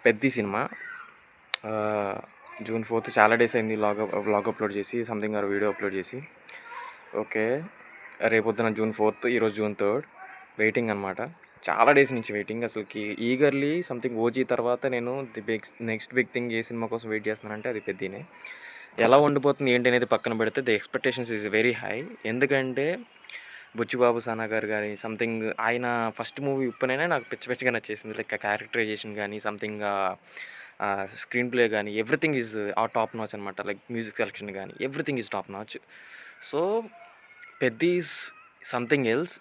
Peddi cinema June 4 చాలా days అయింది vlog upload చేసి సంథింగ్ ఆర్ వీడియో అప్లోడ్ చేసి. ఓకే, రేపొద్దున జూన్ 4, ఈరోజు జూన్ 3. వెయిటింగ్ అనమాట. చాలా డేస్ నుంచి వెయిటింగ్ అసలుకి ఈగర్లీ. సంథింగ్ ఓజీ తర్వాత నేను నెక్స్ట్ బిగ్ థింగ్ ఏ సినిమా కోసం వెయిట్ చేస్తున్నానంటే అది పెద్దినే. ఎలా ఉండిపోతుంది ఏంటి అనేది పక్కన పెడితే the expectations is very high. ఎందుకంటే బుచ్చిబాబు సానా గారు కానీ సంథింగ్ ఆయన ఫస్ట్ మూవీ ఉప్పునైనా నాకు పిచ్చిగా నచ్చేసింది. లైక్ ఆ క్యారెక్టరైజేషన్ కానీ సంథింగ్ స్క్రీన్ ప్లే కానీ ఎవ్రీథింగ్ ఈజ్ ఆ టాప్ నాచ్ అనమాట. లైక్ మ్యూజిక్ సెలెక్షన్ కానీ everything is top notch. So Peddi is something else.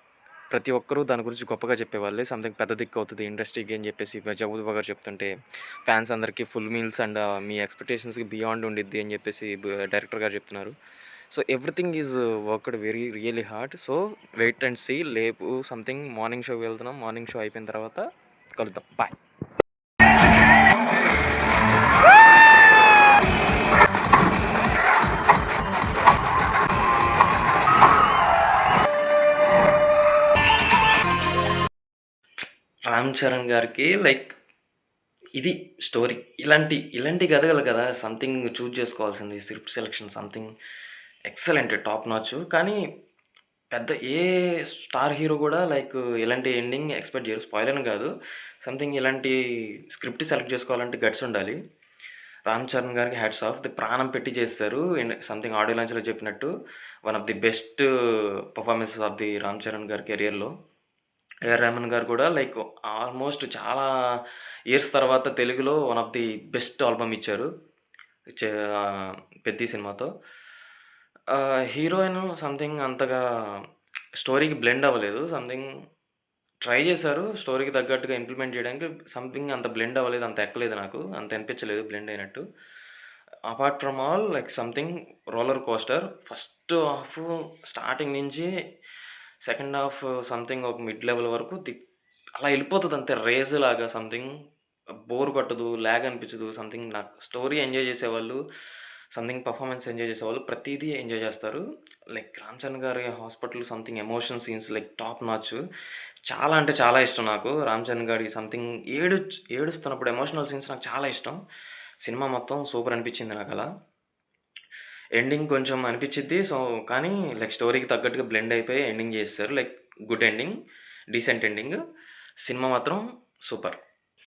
ప్రతి ఒక్కరూ దాని గురించి గొప్పగా చెప్పేవాళ్ళే. సంథింగ్ పెద్ద దిక్కు అవుతుంది ఇండస్ట్రీకి అని చెప్పేసి జగపతి గారు చెప్తుంటే ఫ్యాన్స్ అందరికీ ఫుల్ మీల్స్ అండ్ మీ ఎక్స్పెక్టేషన్స్కి బియాండ్ ఉండిద్ది అని చెప్పేసి డైరెక్టర్ గారు చెప్తున్నారు. So everything is worked very really hard. So wait and see. లేపు సంథింగ్ మార్నింగ్ షోకి వెళ్తున్నాం. మార్నింగ్ షో అయిపోయిన తర్వాత కలుద్దాం. బాయ్. రామ్ చరణ్ గారికి లైక్ ఇది స్టోరీ ఇలాంటి కథగల కదా సంథింగ్ చూజ్ చేసుకోవాల్సింది. Script selection something excellent, top notch. కానీ పెద్ద ఏ స్టార్ హీరో కూడా లైక్ ఇలాంటి ఎండింగ్ ఎక్స్పెక్ట్ చేయరు. స్పాయిలర్ అని కాదు, సంథింగ్ ఇలాంటి స్క్రిప్ట్ సెలెక్ట్ చేసుకోవాలంటే గట్స్ ఉండాలి. రామ్ చరణ్ గారికి హ్యాట్స్ ఆఫ్. ది ప్రాణం పెట్టి చేస్తారు. సంథింగ్ ఆడియో లాంచ్లో చెప్పినట్టు one of the best performances of the Ram Charan గారి కెరియర్లో. ఏఆర్ రెహమాన్ గారు కూడా లైక్ ఆల్మోస్ట్ చాలా ఇయర్స్ తర్వాత తెలుగులో one of the best album ఇచ్చారు పెద్ది సినిమాతో. హీరోయిన్ సంథింగ్ అంతగా స్టోరీకి బ్లెండ్ అవ్వలేదు. సంథింగ్ ట్రై చేశారు స్టోరీకి తగ్గట్టుగా ఇంప్లిమెంట్ చేయడానికి. సంథింగ్ అంత బ్లెండ్ అవ్వలేదు, అంత ఎక్కలేదు, నాకు అంత అనిపించలేదు బ్లెండ్ అయినట్టు. Apart from all like something roller coaster. First half starting నుంచి సెకండ్ హాఫ్ సంథింగ్ ఒక మిడ్ లెవెల్ వరకు అలా వెళ్ళిపోతుంది అంతే. రేజ్ లాగా సంథింగ్ బోర్ కొట్టదు, ల్యాగ్ అనిపించదు. సంథింగ్ నాకు స్టోరీ ఎంజాయ్ చేసేవాళ్ళు, సంథింగ్ పర్ఫార్మెన్స్ ఎంజాయ్ చేసేవాళ్ళు ప్రతిదీ ఎంజాయ్ చేస్తారు. లైక్ రామ్ చరణ్ గారి hospital something emotion scenes like top notch. చాలా అంటే చాలా ఇష్టం నాకు రామ్ చరణ్ గారి సంథింగ్ ఏడుస్తున్నప్పుడు ఎమోషనల్ సీన్స్ నాకు చాలా ఇష్టం. సినిమా మొత్తం సూపర్ అనిపించింది నాకు. అలా ఎండింగ్ కొంచెం అనిపించిద్ది. సో కానీ లైక్ స్టోరీకి తగ్గట్టుగా బ్లెండ్ అయిపోయి ఎండింగ్ చేస్తారు. Like good ending, decent ending. Cinema మాత్రం సూపర్.